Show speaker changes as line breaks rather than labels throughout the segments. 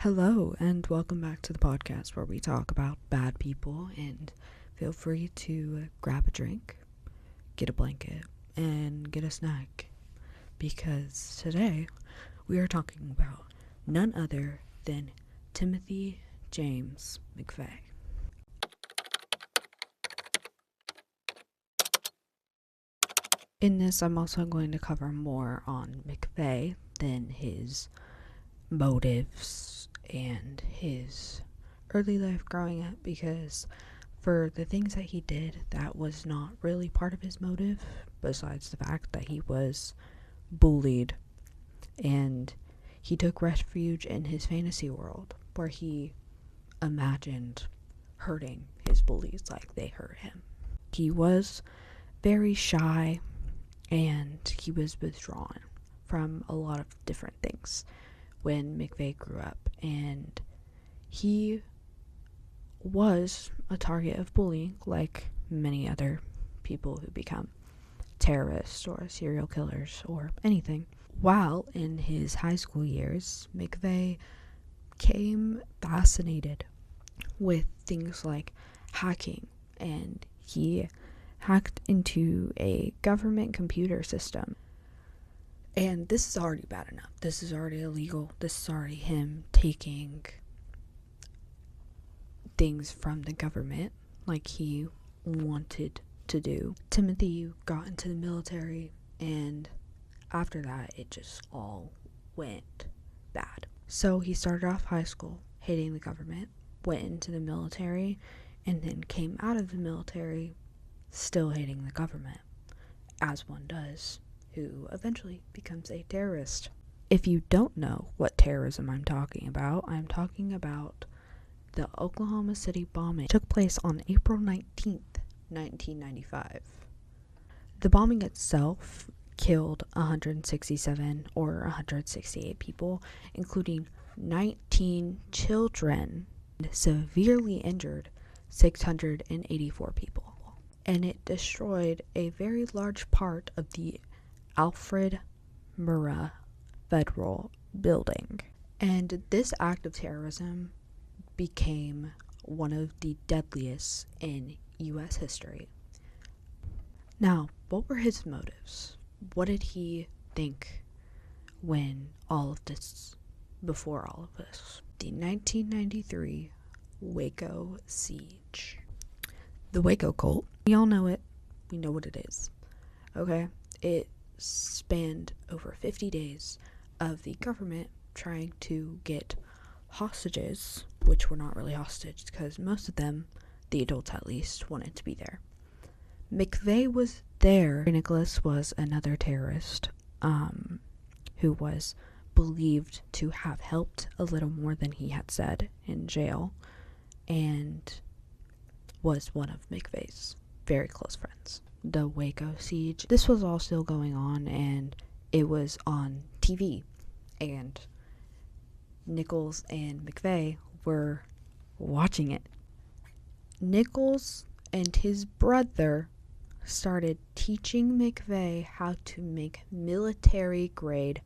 Hello, and welcome back to the podcast where we talk about bad people. And feel free to grab a drink, get a blanket, and get a snack, because today we are talking about none other than Timothy James McVeigh. In this, I'm also going to cover more on McVeigh than his motives and his early life growing up, because for the things that he did, that was not really part of his motive, besides the fact that he was bullied and he took refuge in his fantasy world where he imagined hurting his bullies like they hurt him. He was very shy and he was withdrawn from a lot of different things when McVeigh grew up, and he was a target of bullying like many other people who become terrorists or serial killers or anything. While in his high school years, McVeigh became fascinated with things like hacking, and he hacked into a government computer system. And this is already bad enough. This is already illegal. This is already him taking things from the government like he wanted to do. Timothy got into the military, and after that, it just all went bad. So he started off high school hating the government, went into the military, and then came out of the military still hating the government, as one does, who eventually becomes a terrorist. If you don't know what terrorism I'm talking about the Oklahoma City bombing. It took place on April 19th, 1995. The bombing itself killed 167 or 168 people, including 19 children, and severely injured 684 people. And it destroyed a very large part of the Alfred Murrah Federal Building. And this act of terrorism became one of the deadliest in U.S. history. Now, what were his motives? What did he think before all of this? The 1993 Waco siege. The Waco cult, we all know it. We know what it is. Okay? It spanned over 50 days of the government trying to get hostages, which were not really hostage because most of them, the adults at least, wanted to be there. McVeigh was there. Nicholas was another terrorist who was believed to have helped a little more than he had said in jail, and was one of McVeigh's very close friends. The Waco siege, this was all still going on, and it was on TV, and Nichols and McVeigh were watching it. Nichols and his brother started teaching McVeigh how to make military grade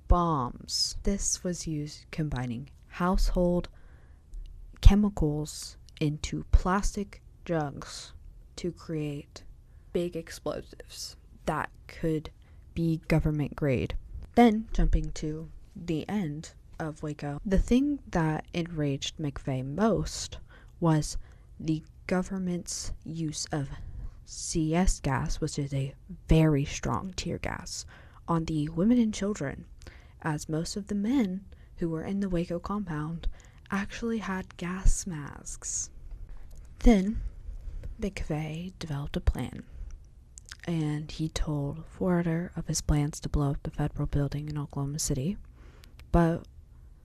bombs. This was used combining household chemicals into plastic jugs to create big explosives that could be government grade. Then, jumping to the end of Waco, the thing that enraged McVeigh most was the government's use of CS gas, which is a very strong tear gas, on the women and children, as most of the men who were in the Waco compound actually had gas masks. Then McVeigh developed a plan, and he told Forder of his plans to blow up the federal building in Oklahoma City, but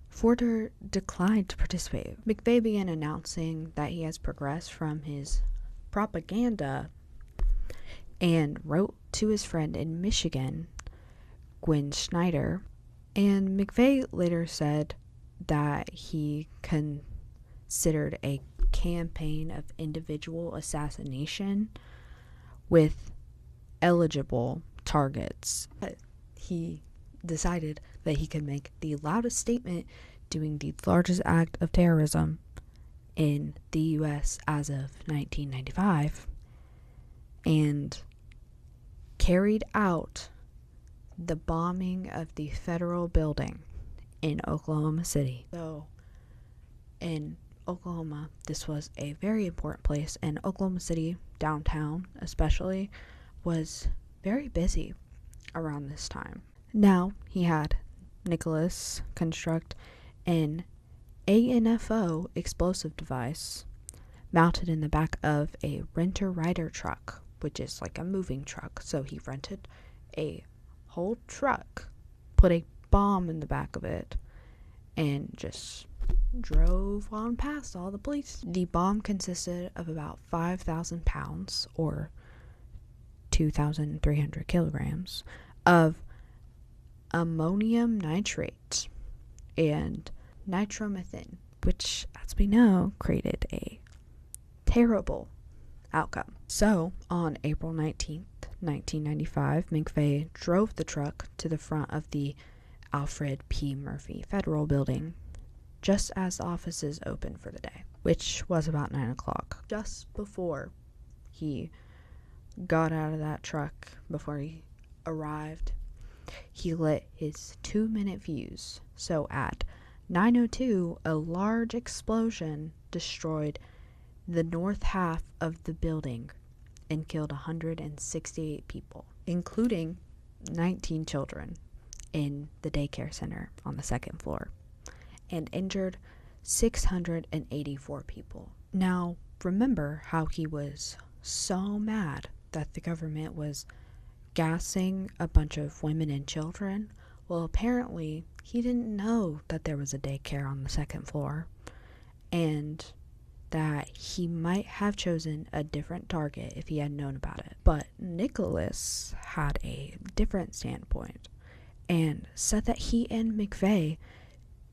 Forder declined to participate. McVeigh began announcing that he has progressed from his propaganda and wrote to his friend in Michigan, Gwen Schneider, and McVeigh later said that he considered a campaign of individual assassination with eligible targets. He decided that he could make the loudest statement doing the largest act of terrorism in the US as of 1995, and carried out the bombing of the federal building in Oklahoma City. So in Oklahoma, this was a very important place, and Oklahoma City, downtown especially, was very busy around this time. Now, he had Nicholas construct an ANFO explosive device mounted in the back of a renter-rider truck, which is like a moving truck. So he rented a whole truck, put a bomb in the back of it, and just drove on past all the police. The bomb consisted of about 5,000 pounds, or 2,300 kilograms, of ammonium nitrate and nitromethane, which, as we know, created a terrible outcome. So, on April 19th, 1995, McVeigh drove the truck to the front of the Alfred P. Murphy Federal Building just as the offices opened for the day, which was about 9 o'clock. Just before he got out of that truck, before he arrived, he lit his 2-minute fuse. So at 9:02, a large explosion destroyed the north half of the building and killed 168 people, including 19 children in the daycare center on the second floor, and injured 684 people. Now, remember how he was so mad that the government was gassing a bunch of women and children? Well, apparently he didn't know that there was a daycare on the second floor, and that he might have chosen a different target if he had known about it. But Nicholas had a different standpoint and said that he and McVeigh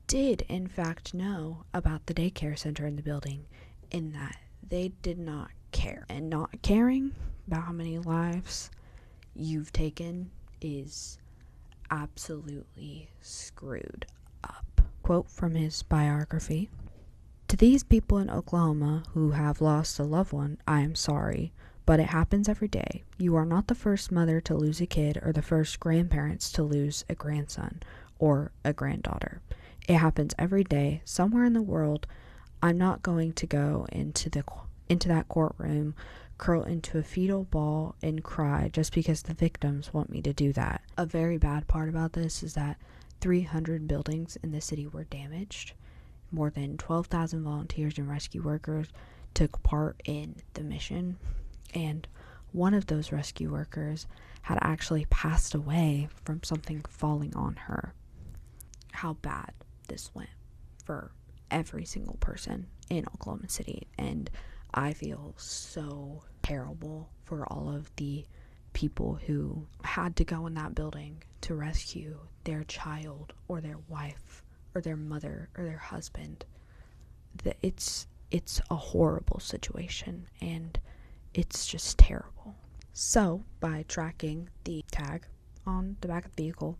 did in fact know about the daycare center in the building, and that they did not care. And not caring about how many lives you've taken is absolutely screwed up. Quote from his biography: "To these people in Oklahoma who have lost a loved one, I am sorry, but it happens every day. You are not the first mother to lose a kid or the first grandparents to lose a grandson or a granddaughter. It happens every day somewhere in the world. I'm not going to go into that courtroom, curl into a fetal ball and cry just because the victims want me to do that." A very bad part about this is that 300 buildings in the city were damaged. More than 12,000 volunteers and rescue workers took part in the mission, and one of those rescue workers had actually passed away from something falling on her. How bad this went for every single person in Oklahoma City, and I feel so terrible for all of the people who had to go in that building to rescue their child or their wife or their mother or their husband. It's a horrible situation, and it's just terrible. So, by tracking the tag on the back of the vehicle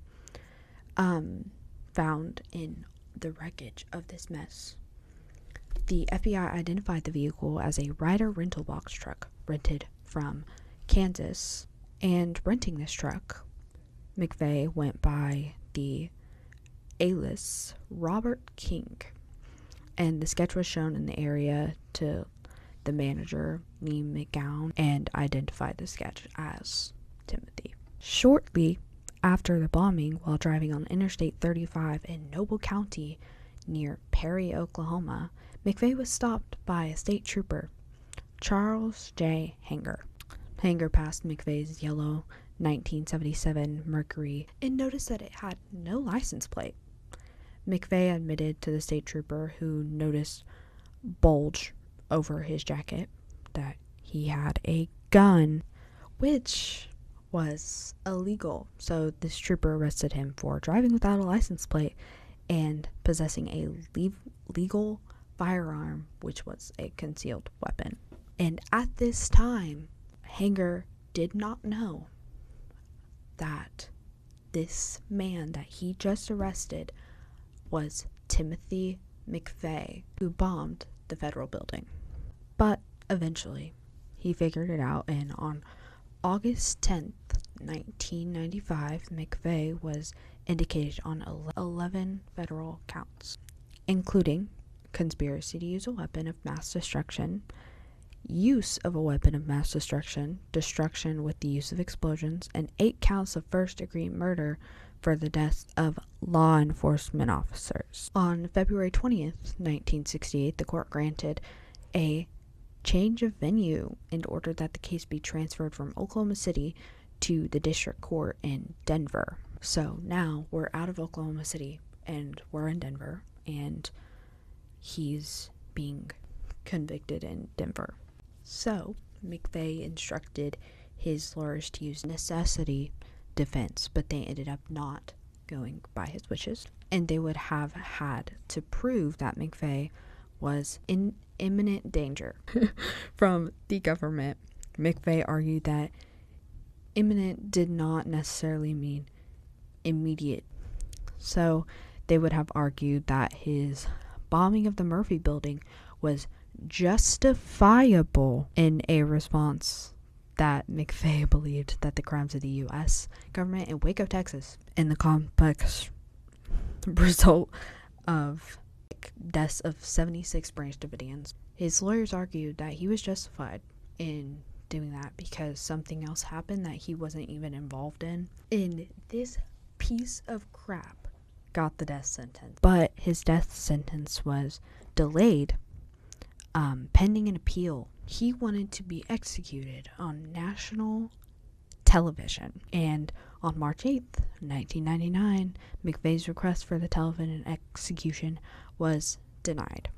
found in the wreckage of this mess, the FBI identified the vehicle as a Ryder rental box truck rented from Kansas. And renting this truck, McVeigh went by the alias Robert King, and the sketch was shown in the area to the manager, Lee McGowan, and identified the sketch as Timothy. Shortly after the bombing, while driving on Interstate 35 in Noble County near Perry, Oklahoma, McVeigh was stopped by a state trooper, Charles J. Hanger. Hanger passed McVeigh's yellow 1977 Mercury and noticed that it had no license plate. McVeigh admitted to the state trooper, who noticed bulge over his jacket, that he had a gun, which was illegal. So this trooper arrested him for driving without a license plate and possessing a legal firearm, which was a concealed weapon. And at this time, Hanger did not know that this man that he just arrested was Timothy McVeigh, who bombed the federal building. But eventually, he figured it out, and on August 10th, 1995, McVeigh was indicted on 11 federal counts, including conspiracy to use a weapon of mass destruction, use of a weapon of mass destruction, destruction with the use of explosions, and 8 counts of first-degree murder for the deaths of law enforcement officers. On February 20th, 1968, the court granted a change of venue in order that the case be transferred from Oklahoma City to the district court in Denver. So now we're out of Oklahoma City and we're in Denver, and he's being convicted in Denver. So McVeigh instructed his lawyers to use necessity defense, but they ended up not going by his wishes, and they would have had to prove that McVeigh was in imminent danger from the government. McVeigh argued that imminent did not necessarily mean immediate. So they would have argued that his bombing of the Murphy building was justifiable in a response that McVeigh believed that the crimes of the U.S. government in Waco, Texas, and the complex result of deaths of 76 Branch Davidians. His lawyers argued that he was justified in doing that because something else happened that he wasn't even involved in. And this piece of crap got the death sentence. But his death sentence was delayed pending an appeal. He wanted to be executed on national television. And on March 8th, 1999, McVeigh's request for the television execution was denied.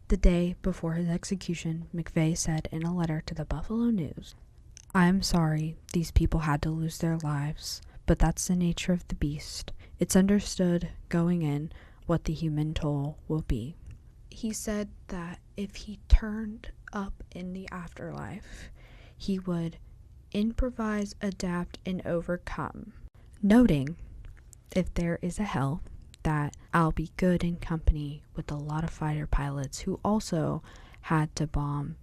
The day before his execution, McVeigh said in a letter to the Buffalo News, "I am sorry these people had to lose their lives, but that's the nature of the beast. It's understood going in what the human toll will be." He said that if he turned up in the afterlife, he would improvise, adapt, and overcome, noting, if there is a hell, that I'll be good in company with a lot of fighter pilots who also had to bomb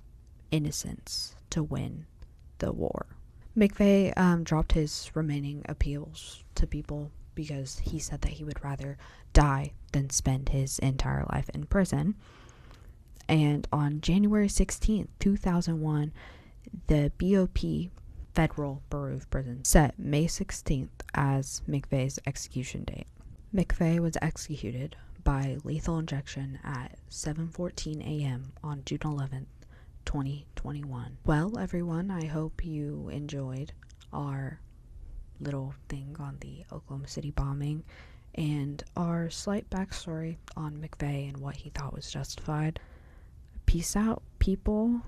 innocents to win the war. McVeigh dropped his remaining appeals to people because he said that he would rather die than spend his entire life in prison. And on January 16th, 2001, the BOP, Federal Bureau of Prisons, set May 16th as McVeigh's execution date. McVeigh was executed by lethal injection at 7:14 a.m. on June 11th, 2021. Well, everyone, I hope you enjoyed our little thing on the Oklahoma City bombing and our slight backstory on McVeigh and what he thought was justified. Peace out, people.